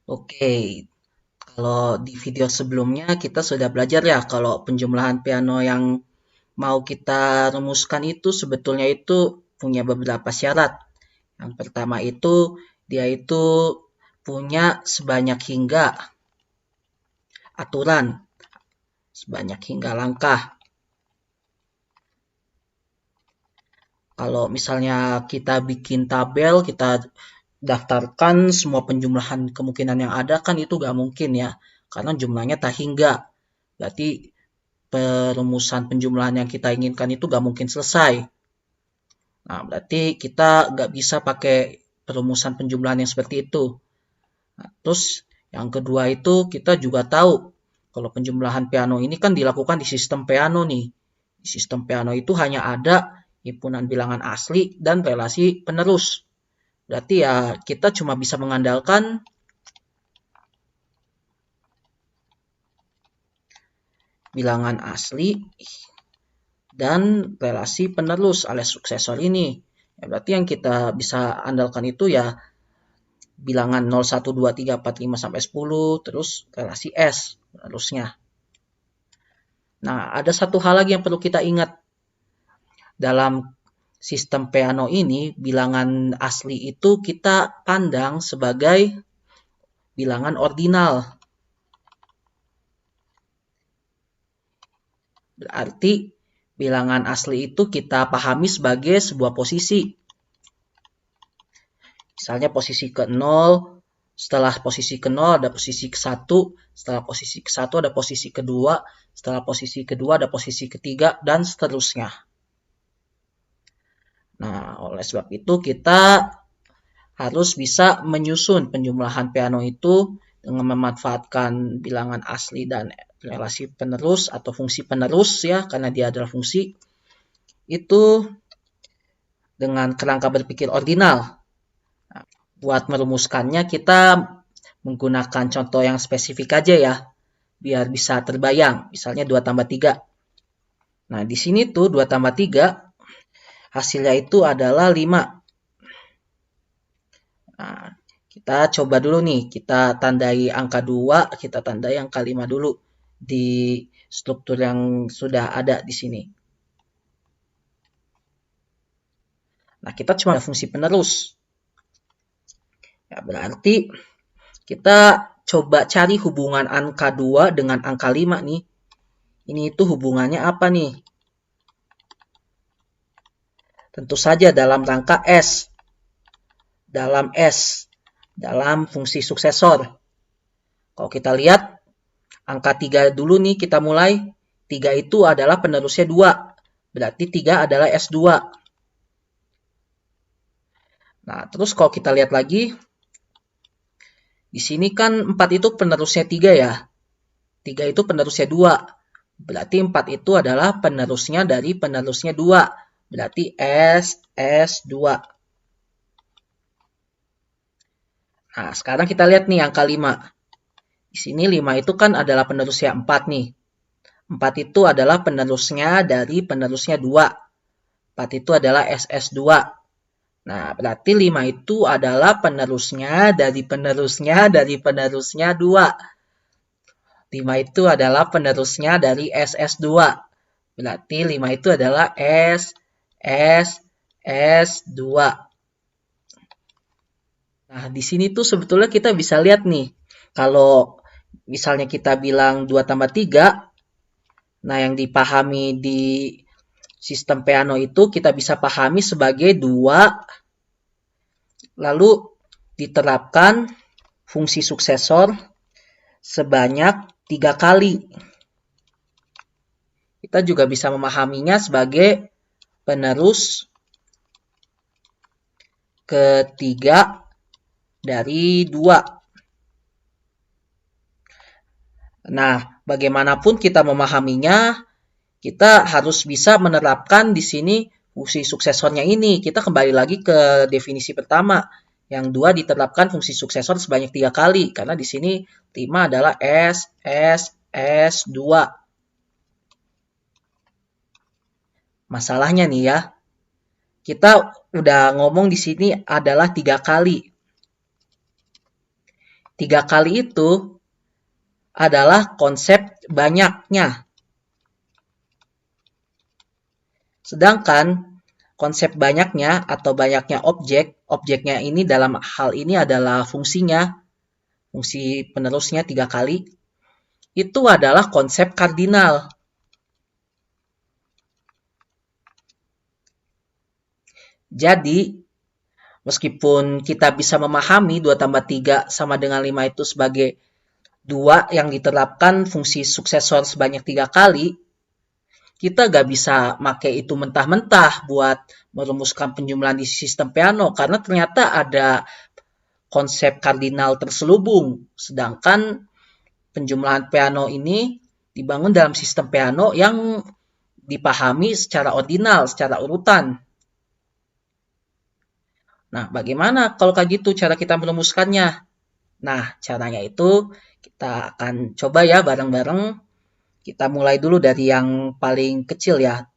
Oke, kalau di video sebelumnya kita sudah belajar ya kalau penjumlahan piano yang mau kita rumuskan itu sebetulnya itu punya beberapa syarat. Yang pertama itu dia itu punya sebanyak hingga aturan, sebanyak hingga langkah. Kalau misalnya kita bikin tabel, kita daftarkan semua penjumlahan kemungkinan yang ada kan itu gak mungkin ya. Karena jumlahnya tak hingga. Berarti perumusan penjumlahan yang kita inginkan itu gak mungkin selesai. Nah, berarti kita gak bisa pakai perumusan penjumlahan yang seperti itu. Nah, terus yang kedua itu kita juga tahu kalau penjumlahan piano ini kan dilakukan di sistem piano nih. Di sistem piano itu hanya ada himpunan bilangan asli dan relasi penerus. Berarti ya kita cuma bisa mengandalkan bilangan asli dan relasi penerus alias suksesor ini. Ya, berarti yang kita bisa andalkan itu ya bilangan 0, 1, 2, 3, 4, 5, sampai 10, terus relasi S penerusnya. Nah, ada satu hal lagi yang perlu kita ingat. Dalam sistem piano ini, bilangan asli itu kita pandang sebagai bilangan ordinal. Berarti bilangan asli itu kita pahami sebagai sebuah posisi. Misalnya posisi ke-0, setelah posisi ke-0 ada posisi ke-1, setelah posisi ke-1 ada posisi kedua, setelah posisi kedua ada posisi ketiga, dan seterusnya. Nah, oleh sebab itu kita harus bisa menyusun penjumlahan piano itu dengan memanfaatkan bilangan asli dan relasi penerus atau fungsi penerus ya, karena dia adalah fungsi, itu dengan kerangka berpikir ordinal. Nah, buat merumuskannya kita menggunakan contoh yang spesifik aja ya, biar bisa terbayang. Misalnya 2 tambah 3. Nah, di sini tuh 2 tambah 3, hasilnya itu adalah 5. Nah, kita coba dulu nih, kita tandai angka 2, kita tandai angka 5 dulu di struktur yang sudah ada di sini. Nah, kita cuma ada fungsi penerus. Ya, berarti kita coba cari hubungan angka 2 dengan angka 5 nih. Ini itu hubungannya apa nih? Tentu saja dalam rangka S. Dalam fungsi suksesor. Kalau kita lihat, angka 3 dulu nih kita mulai. 3 itu adalah penerusnya 2. Berarti 3 adalah S2. Nah, terus kalau kita lihat lagi, di sini kan 4 itu penerusnya 3 ya. 3 itu penerusnya 2. Berarti 4 itu adalah penerusnya dari penerusnya 2. Berarti S2. Nah, sekarang kita lihat nih angka 5. Di sini 5 itu kan adalah penerusnya 4 nih. 4 itu adalah penerusnya dari penerusnya 2. 4 itu adalah SS2. Nah, berarti 5 itu adalah penerusnya dari penerusnya dari penerusnya 2. 5 itu adalah penerusnya dari SS2. Berarti 5 itu adalah SS2. Nah, di sini tuh sebetulnya kita bisa lihat nih. Kalau misalnya kita bilang 2 tambah 3, nah yang dipahami di sistem piano itu kita bisa pahami sebagai 2, lalu diterapkan fungsi suksesor sebanyak 3 kali. Kita juga bisa memahaminya sebagai penerus ketiga dari 2. Nah, bagaimanapun kita memahaminya, kita harus bisa menerapkan di sini fungsi suksesornya ini. Kita kembali lagi ke definisi pertama. Yang 2 diterapkan fungsi suksesor sebanyak 3 kali. Karena di sini 5 adalah S2. Masalahnya nih ya, kita udah ngomong di sini adalah 3 kali. 3 kali itu adalah konsep banyaknya. Sedangkan konsep banyaknya atau banyaknya objeknya ini dalam hal ini adalah fungsinya, fungsi penerusnya 3 kali, itu adalah konsep kardinal. Jadi, meskipun kita bisa memahami 2 tambah 3 sama dengan 5 itu sebagai 2 yang diterapkan fungsi suksesor sebanyak 3 kali, kita gak bisa pakai itu mentah-mentah buat merumuskan penjumlahan di sistem Peano, karena ternyata ada konsep kardinal terselubung. Sedangkan penjumlahan Peano ini dibangun dalam sistem Peano yang dipahami secara ordinal, secara urutan. Nah, bagaimana kalau kayak gitu cara kita merumuskannya? Nah, caranya itu kita akan coba ya bareng-bareng. Kita mulai dulu dari yang paling kecil ya.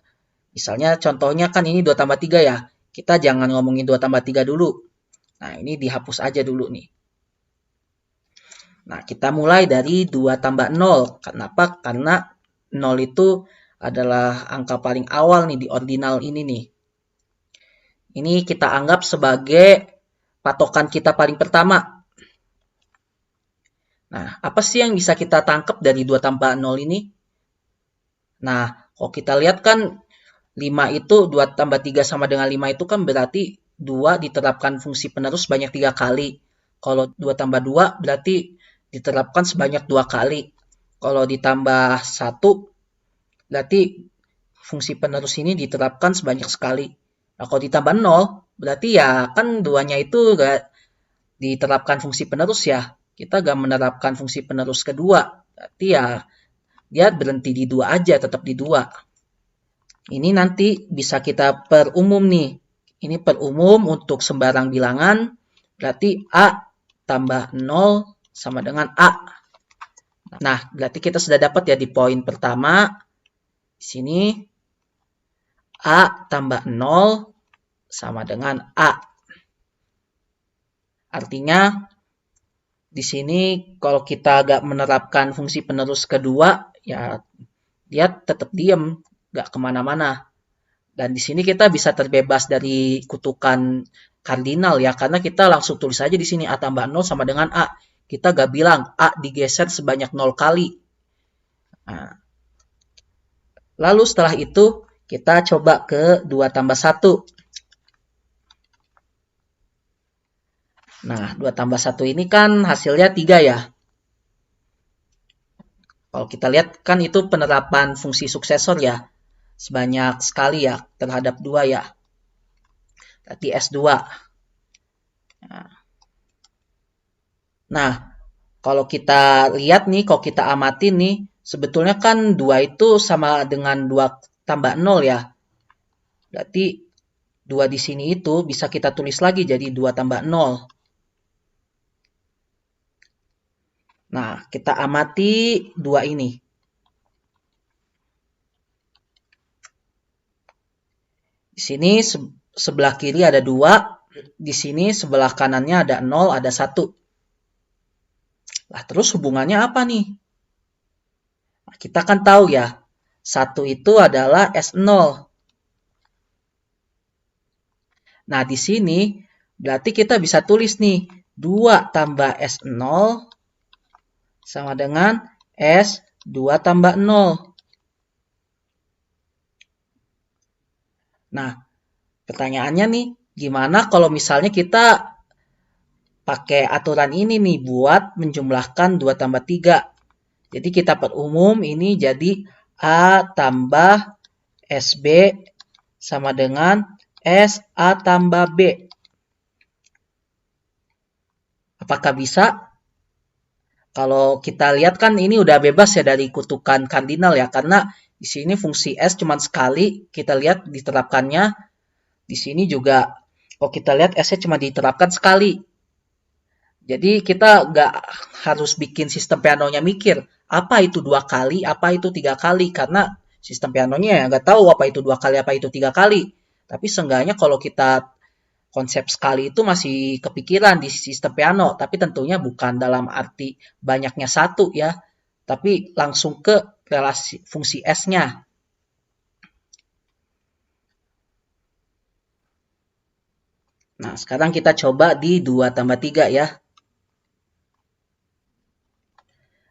Misalnya contohnya kan ini 2 tambah 3 ya. Kita jangan ngomongin 2 tambah 3 dulu. Nah, ini dihapus aja dulu nih. Nah, kita mulai dari 2 tambah 0. Kenapa? Karena 0 itu adalah angka paling awal nih di ordinal ini nih. Ini kita anggap sebagai patokan kita paling pertama. Nah, apa sih yang bisa kita tangkap dari 2 tambah 0 ini? Nah, kalau kita lihat kan 5 itu 2 tambah 3 sama dengan 5 itu kan berarti 2 diterapkan fungsi penerus sebanyak 3 kali. Kalau 2 tambah 2 berarti diterapkan sebanyak 2 kali. Kalau ditambah 1 berarti fungsi penerus ini diterapkan sebanyak sekali. Nah, kalau ditambah 0 berarti ya kan 2-nya itu gak diterapkan fungsi penerus ya. Kita gak menerapkan fungsi penerus kedua. Berarti ya dia berhenti di 2 aja, tetap di 2. Ini nanti bisa kita perumum nih. Ini perumum untuk sembarang bilangan. Berarti A tambah 0 sama dengan A. Nah, berarti kita sudah dapat ya di poin pertama. Di sini A tambah 0 sama dengan A. Artinya di sini kalau kita agak menerapkan fungsi penerus kedua, ya dia tetap diam, gak kemana-mana. Dan di sini kita bisa terbebas dari kutukan kardinal ya, karena kita langsung tulis aja di sini A tambah 0 sama dengan A. Kita gak bilang A digeser sebanyak 0 kali. Nah, lalu setelah itu kita coba ke 2 tambah 1. Nah, 2 tambah 1 ini kan hasilnya 3 ya. Kalau kita lihat kan itu penerapan fungsi suksesor ya. Sebanyak sekali ya terhadap 2 ya. Berarti S2. Nah, kalau kita lihat nih, kalau kita amatin nih, sebetulnya kan 2 itu sama dengan 2 tambah 0 ya. Berarti 2 di sini itu bisa kita tulis lagi jadi 2 tambah 0. Nah, kita amati 2 ini. Di sini sebelah kiri ada 2, di sini sebelah kanannya ada 0, ada 1. Nah, terus hubungannya apa nih? Nah, kita kan tahu ya, 1 itu adalah S0. Nah, di sini berarti kita bisa tulis nih, 2 tambah S0 sama dengan S2 tambah 0. Nah, pertanyaannya nih, gimana kalau misalnya kita pakai aturan ini nih buat menjumlahkan 2 tambah 3. Jadi kita perumum ini jadi A tambah SB sama dengan SA tambah B. Apakah bisa? Kalau kita lihat kan ini udah bebas ya dari kutukan kardinal ya, karena di sini fungsi S cuma sekali, kita lihat diterapkannya. Di sini juga, kalau kita lihat S-nya cuma diterapkan sekali. Jadi kita nggak harus bikin sistem Peano-nya mikir, apa itu 2 kali, apa itu 3 kali, karena sistem Peano-nya ya nggak tahu apa itu 2 kali, apa itu 3 kali. Tapi seenggaknya kalau kita konsep sekali itu masih kepikiran di sistem Peano, tapi tentunya bukan dalam arti banyaknya satu ya, tapi langsung ke relasi fungsi S-nya. Nah, sekarang kita coba di 2 tambah 3 ya.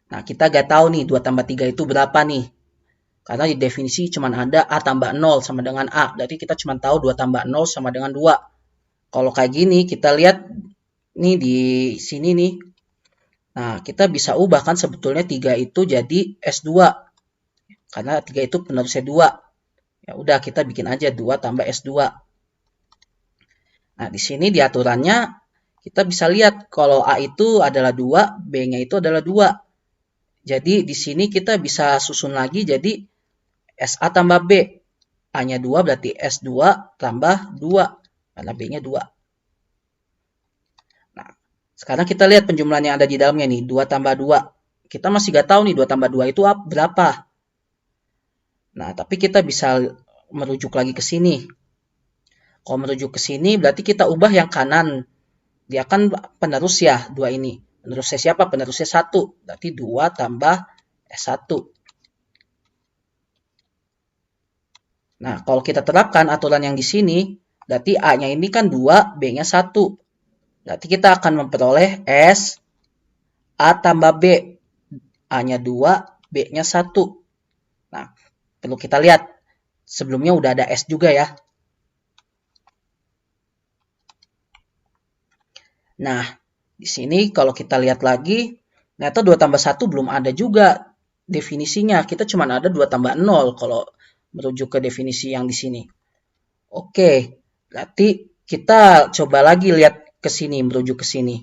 Nah, kita nggak tahu nih 2 tambah 3 itu berapa nih. Karena di definisi cuma ada A tambah 0 sama dengan A. Berarti kita cuma tahu 2 tambah 0 sama dengan 2. Kalau kayak gini, kita lihat nih di sini nih. Nah, kita bisa ubah kan sebetulnya 3 itu jadi S2. Karena 3 itu penerusnya 2. Ya udah, kita bikin aja 2 tambah S2. Nah, di sini di aturannya kita bisa lihat kalau A itu adalah 2, B-nya itu adalah 2. Jadi di sini kita bisa susun lagi jadi SA tambah B. A-nya 2 berarti S2 tambah 2. Karena B-nya 2. Nah, sekarang kita lihat penjumlahan yang ada di dalamnya nih. 2 tambah 2. Kita masih nggak tahu nih 2 tambah 2 itu berapa. Nah, tapi kita bisa merujuk lagi ke sini. Kalau merujuk ke sini berarti kita ubah yang kanan. Dia kan penerus ya 2 ini. Penerusnya siapa? Penerusnya 1. Berarti 2 tambah S1. Nah, kalau kita terapkan aturan yang di sini, berarti A-nya ini kan 2, B-nya 1. Berarti kita akan memperoleh S A tambah B. A-nya 2, B-nya 1. Nah, perlu kita lihat. Sebelumnya udah ada S juga ya. Nah, di sini kalau kita lihat lagi, ternyata 2 tambah 1 belum ada juga definisinya. Kita cuma ada 2 tambah 0 kalau merujuk ke definisi yang di sini. Oke, berarti kita coba lagi lihat ke sini, merujuk ke sini.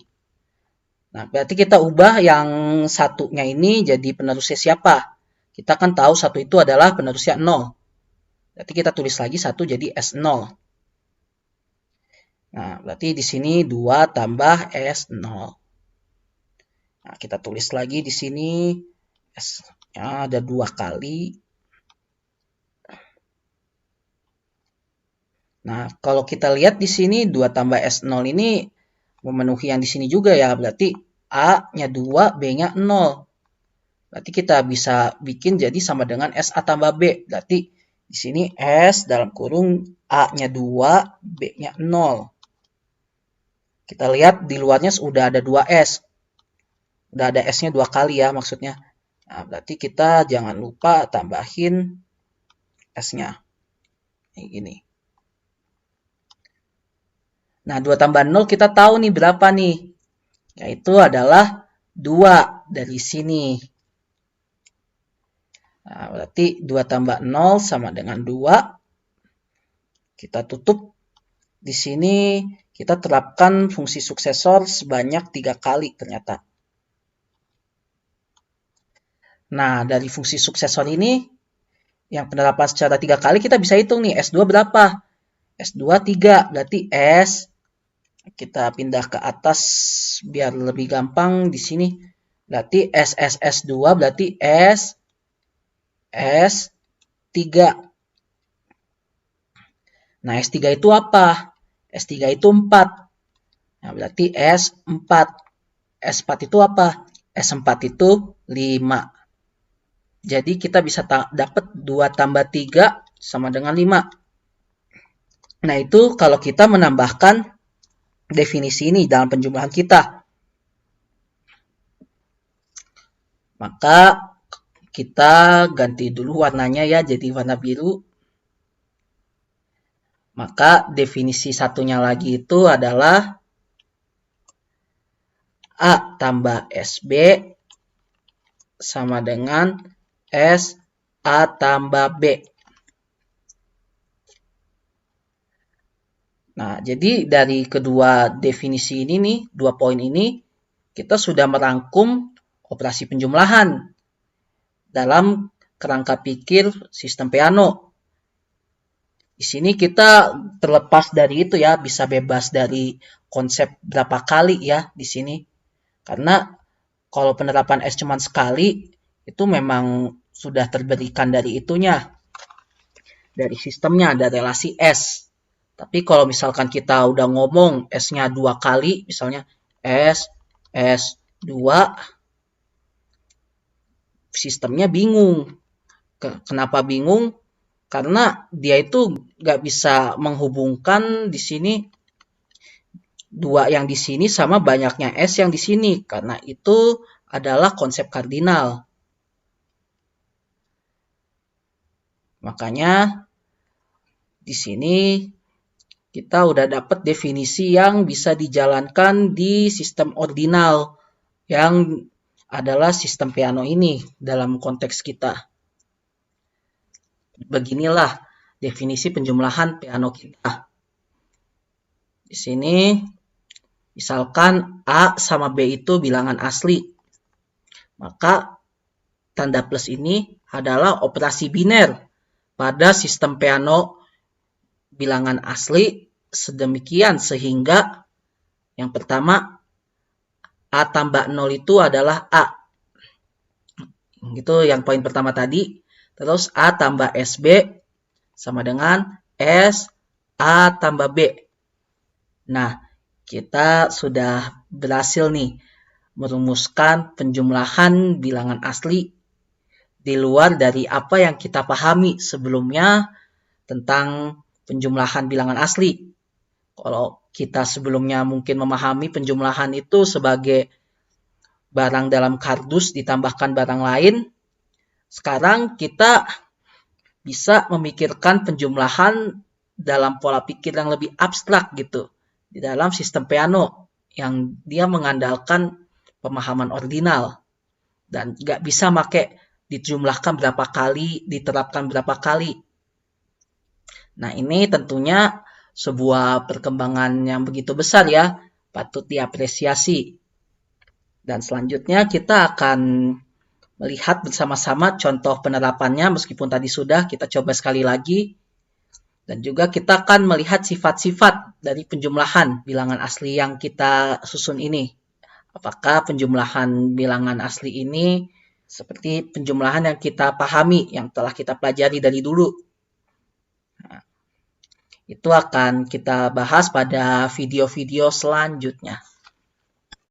Nah, berarti kita ubah yang satunya ini jadi penerusnya siapa? Kita kan tahu satu itu adalah penerusnya 0. Berarti kita tulis lagi 1 jadi S0. Nah, berarti di sini 2 tambah S0. Nah, kita tulis lagi di sini S-nya ada 2 kali. Nah, kalau kita lihat di sini 2 tambah S0 ini memenuhi yang di sini juga ya. Berarti A-nya 2, B-nya 0. Berarti kita bisa bikin jadi sama dengan SA tambah B. Berarti di sini S dalam kurung A-nya 2, B-nya 0. Kita lihat di luarnya sudah ada 2S. Udah ada S-nya 2 kali ya maksudnya. Nah, berarti kita jangan lupa tambahin S-nya. Kayak gini. Nah, 2 tambah 0 kita tahu nih berapa nih. Yaitu adalah 2 dari sini. Nah, berarti 2 tambah 0 sama dengan 2. Kita tutup. Di sini kita terapkan fungsi suksesor sebanyak 3 kali ternyata. Nah, dari fungsi suksesor ini, yang penerapan secara 3 kali kita bisa hitung nih. S2 berapa? S2 3. Berarti S. Kita pindah ke atas biar lebih gampang di sini. Berarti S2 berarti S3. Nah, S3 itu apa? S3 itu 4. Nah, berarti S4. S4 itu apa? S4 itu 5. Jadi kita bisa dapat 2 tambah 3 sama dengan 5. Nah, itu kalau kita menambahkan definisi ini dalam penjumlahan kita. Maka kita ganti dulu warnanya ya jadi warna biru. Maka definisi satunya lagi itu adalah A tambah SB sama dengan S A tambah B. Nah, jadi dari kedua definisi ini nih, 2 poin ini, kita sudah merangkum operasi penjumlahan dalam kerangka pikir sistem Peano. Di sini kita terlepas dari itu ya, bisa bebas dari konsep berapa kali ya di sini. Karena kalau penerapan S cuma sekali, itu memang sudah terberikan dari itunya. Dari sistemnya, ada relasi S. Tapi kalau misalkan kita udah ngomong S-nya 2 kali, misalnya S2, sistemnya bingung. Kenapa bingung? Karena dia itu nggak bisa menghubungkan di sini 2 yang di sini sama banyaknya S yang di sini. Karena itu adalah konsep kardinal. Makanya di sini kita udah dapat definisi yang bisa dijalankan di sistem ordinal yang adalah sistem Peano ini dalam konteks kita. Beginilah definisi penjumlahan Peano kita. Di sini misalkan A sama B itu bilangan asli. Maka tanda plus ini adalah operasi biner pada sistem Peano bilangan asli sedemikian sehingga yang pertama A tambah 0 itu adalah A. Gitu yang poin pertama tadi. Terus A tambah SB sama dengan S A tambah B. Nah, kita sudah berhasil nih merumuskan penjumlahan bilangan asli di luar dari apa yang kita pahami sebelumnya tentang penjumlahan bilangan asli. Kalau kita sebelumnya mungkin memahami penjumlahan itu sebagai barang dalam kardus ditambahkan barang lain, sekarang kita bisa memikirkan penjumlahan dalam pola pikir yang lebih abstrak gitu, di dalam sistem Peano yang dia mengandalkan pemahaman ordinal dan nggak bisa pakai dijumlahkan berapa kali, diterapkan berapa kali. Nah, ini tentunya sebuah perkembangan yang begitu besar ya, patut diapresiasi. Dan selanjutnya kita akan melihat bersama-sama contoh penerapannya, meskipun tadi sudah kita coba sekali lagi. Dan juga kita akan melihat sifat-sifat dari penjumlahan bilangan asli yang kita susun ini. Apakah penjumlahan bilangan asli ini seperti penjumlahan yang kita pahami, yang telah kita pelajari dari dulu. Nah, itu akan kita bahas pada video-video selanjutnya.